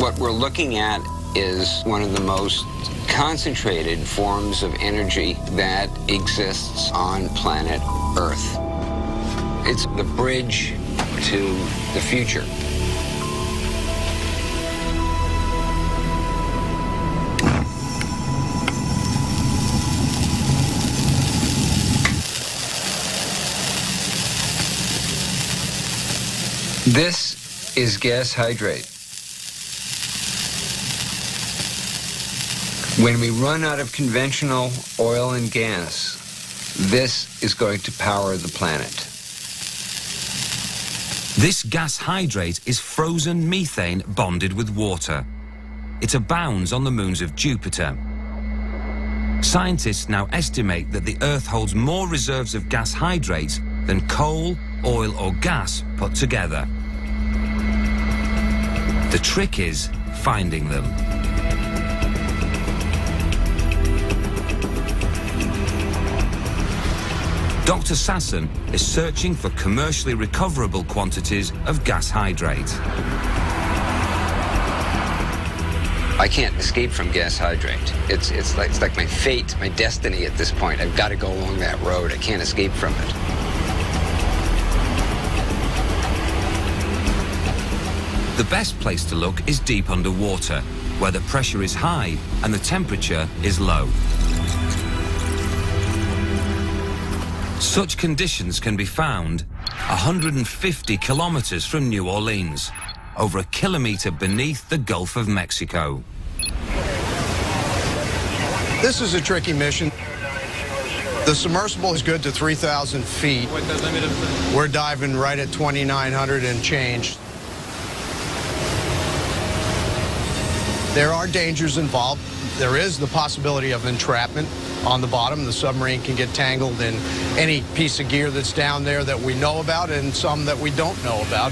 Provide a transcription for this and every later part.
What we're looking at is one of the most concentrated forms of energy that exists on planet Earth. It's the bridge to the future. This is gas hydrate. When we run out of conventional oil and gas, this is going to power the planet. This gas hydrate is frozen methane bonded with water. It abounds on the moons of Jupiter. Scientists now estimate that the Earth holds more reserves of gas hydrates than coal, oil or gas put together. The trick is finding them. Dr. Sasson is searching for commercially recoverable quantities of gas hydrate. I can't escape from gas hydrate. It's like my fate, my destiny at this point. I've got to go along that road. I can't escape from it. The best place to look is deep underwater, where the pressure is high and the temperature is low. Such conditions can be found 150 kilometers from New Orleans, over a kilometer beneath the Gulf of Mexico. This is a tricky mission. The submersible is good to 3,000 feet. We're diving right at 2,900 and change. There are dangers involved. There is the possibility of entrapment on the bottom. The submarine can get tangled in any piece of gear that's down there that we know about and some that we don't know about.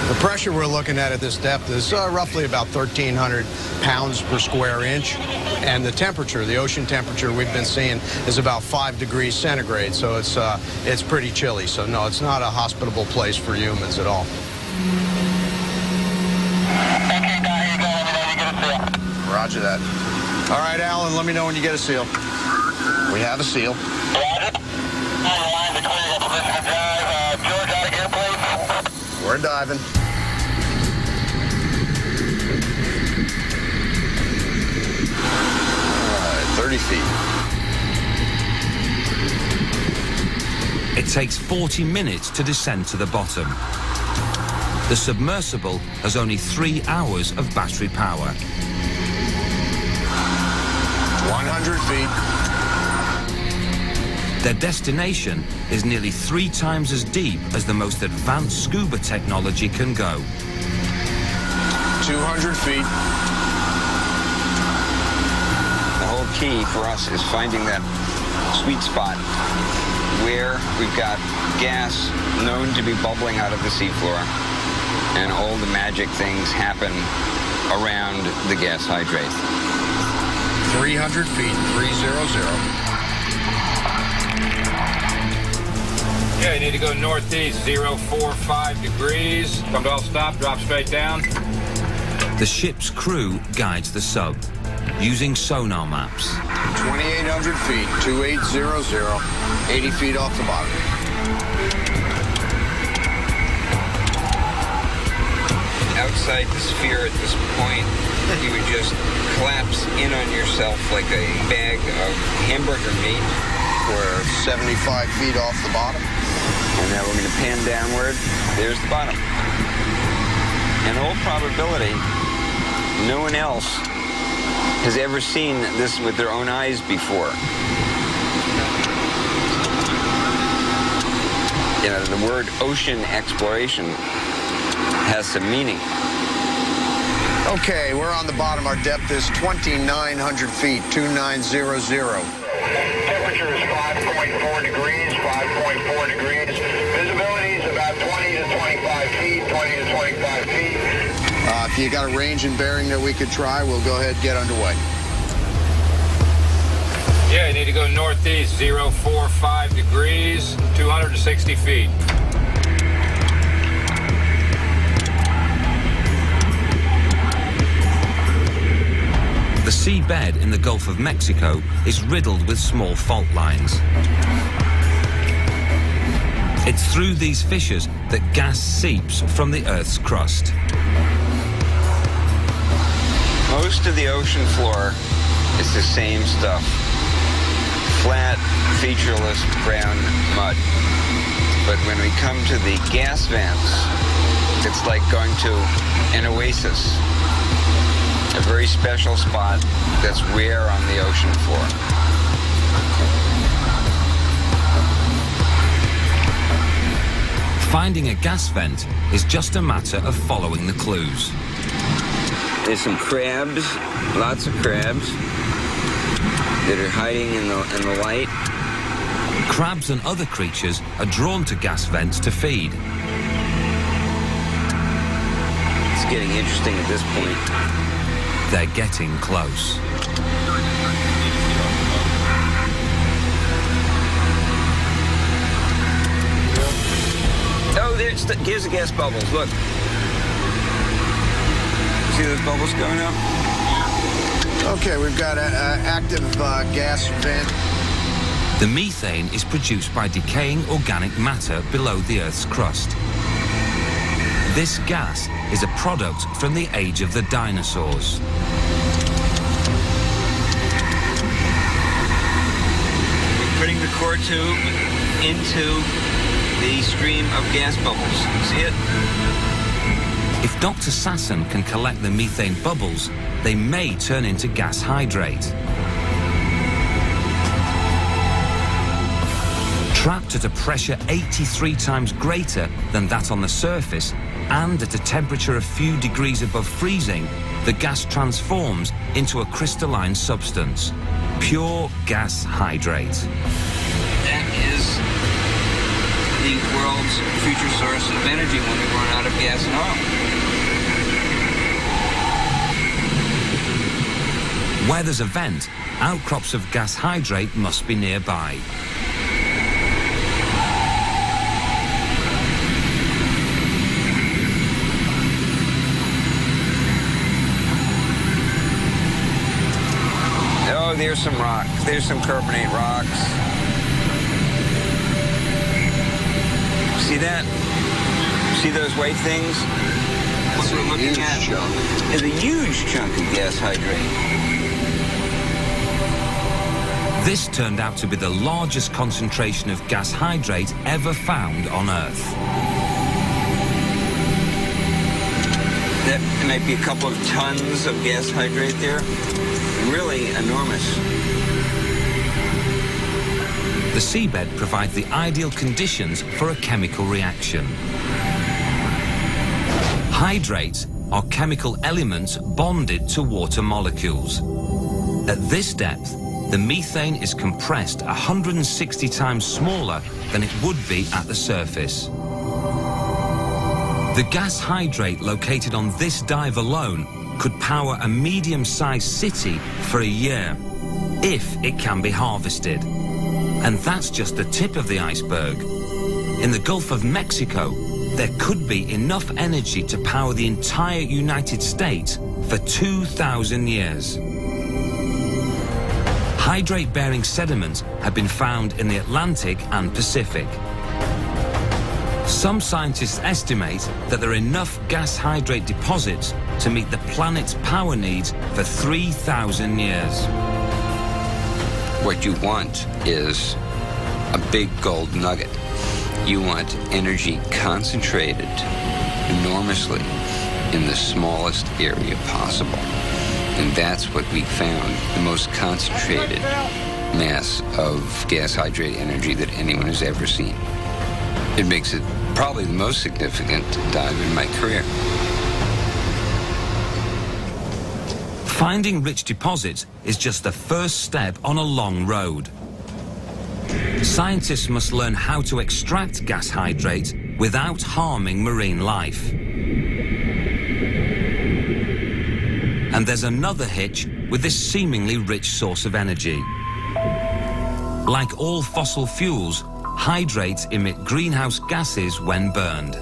The pressure we're looking at this depth is roughly about 1,300 pounds per square inch. And the temperature, the ocean temperature we've been seeing is about 5 degrees centigrade. So it's pretty chilly. So no, it's not a hospitable place for humans at all. Roger that. All right, Alan, let me know when you get a seal. We have a seal. We're diving. All right, 30 feet. It takes 40 minutes to descend to the bottom. The submersible has only 3 hours of battery power. 100 feet. Their destination is nearly 3 times as deep as the most advanced scuba technology can go. 200 feet. The whole key for us is finding that sweet spot where we've got gas known to be bubbling out of the seafloor, and all the magic things happen around the gas hydrate. 300 feet, 300. Yeah, you need to go northeast, 045 degrees. Come to all stop, drop straight down. The ship's crew guides the sub, using sonar maps. 2,800 feet, 2800, 80 feet off the bottom. Outside the sphere at this point, you would just collapse in on yourself like a bag of hamburger meat. We're 75 feet off the bottom. And now we're going to pan downward. There's the bottom. In all probability, no one else has ever seen this with their own eyes before. You know, the word ocean exploration has some meaning. Okay, we're on the bottom. Our depth is 2,900 feet, 2,900. Temperature is 5.4 degrees, 5.4 degrees. Visibility is about 20 to 25 feet, 20 to 25 feet. If you got a range and bearing that we could try, we'll go ahead and get underway. Yeah, you need to go northeast, 045 degrees, 260 feet. bed in the Gulf of Mexico is riddled with small fault lines. It's through these fissures that gas seeps from the Earth's crust. Most of the ocean floor is the same stuff. Flat, featureless, brown mud. But when we come to the gas vents, it's like going to an oasis. A very special spot that's rare on the ocean floor. Finding a gas vent is just a matter of following the clues. There's some crabs, lots of crabs, that are hiding in the light. Crabs and other creatures are drawn to gas vents to feed. It's getting interesting at this point. They're getting close. Oh, here's the gas bubbles, look. See those bubbles going up? Okay, we've got an active gas vent. The methane is produced by decaying organic matter below the Earth's crust. This gas is a product from the age of the dinosaurs. We're putting the core tube into the stream of gas bubbles. See it? If Dr. Sasson can collect the methane bubbles, they may turn into gas hydrate. Trapped at a pressure 83 times greater than that on the surface, and at a temperature a few degrees above freezing, the gas transforms into a crystalline substance, pure gas hydrate. That is the world's future source of energy when we run out of gas and oil. Where there's a vent, outcrops of gas hydrate must be nearby. Oh, there's some rock. There's some carbonate rocks. See that? See those white things? What we're looking at is a huge chunk of gas hydrate. This turned out to be the largest concentration of gas hydrate ever found on Earth. That might be a couple of tons of gas hydrate there. Really enormous. The seabed provides the ideal conditions for a chemical reaction. Hydrates are chemical elements bonded to water molecules. At this depth, the methane is compressed 160 times smaller than it would be at the surface. The gas hydrate located on this dive alone could power a medium-sized city for a year, if it can be harvested. And that's just the tip of the iceberg. In the Gulf of Mexico, there could be enough energy to power the entire United States for 2,000 years. Hydrate-bearing sediments have been found in the Atlantic and Pacific. Some scientists estimate that there are enough gas hydrate deposits to meet the planet's power needs for 3,000 years. What you want is a big gold nugget. You want energy concentrated enormously in the smallest area possible. And that's what we found, the most concentrated mass of gas hydrate energy that anyone has ever seen. It makes it probably the most significant dive in my career. Finding rich deposits is just the first step on a long road. Scientists must learn how to extract gas hydrate without harming marine life. And there's another hitch with this seemingly rich source of energy. Like all fossil fuels, hydrates emit greenhouse gases when burned.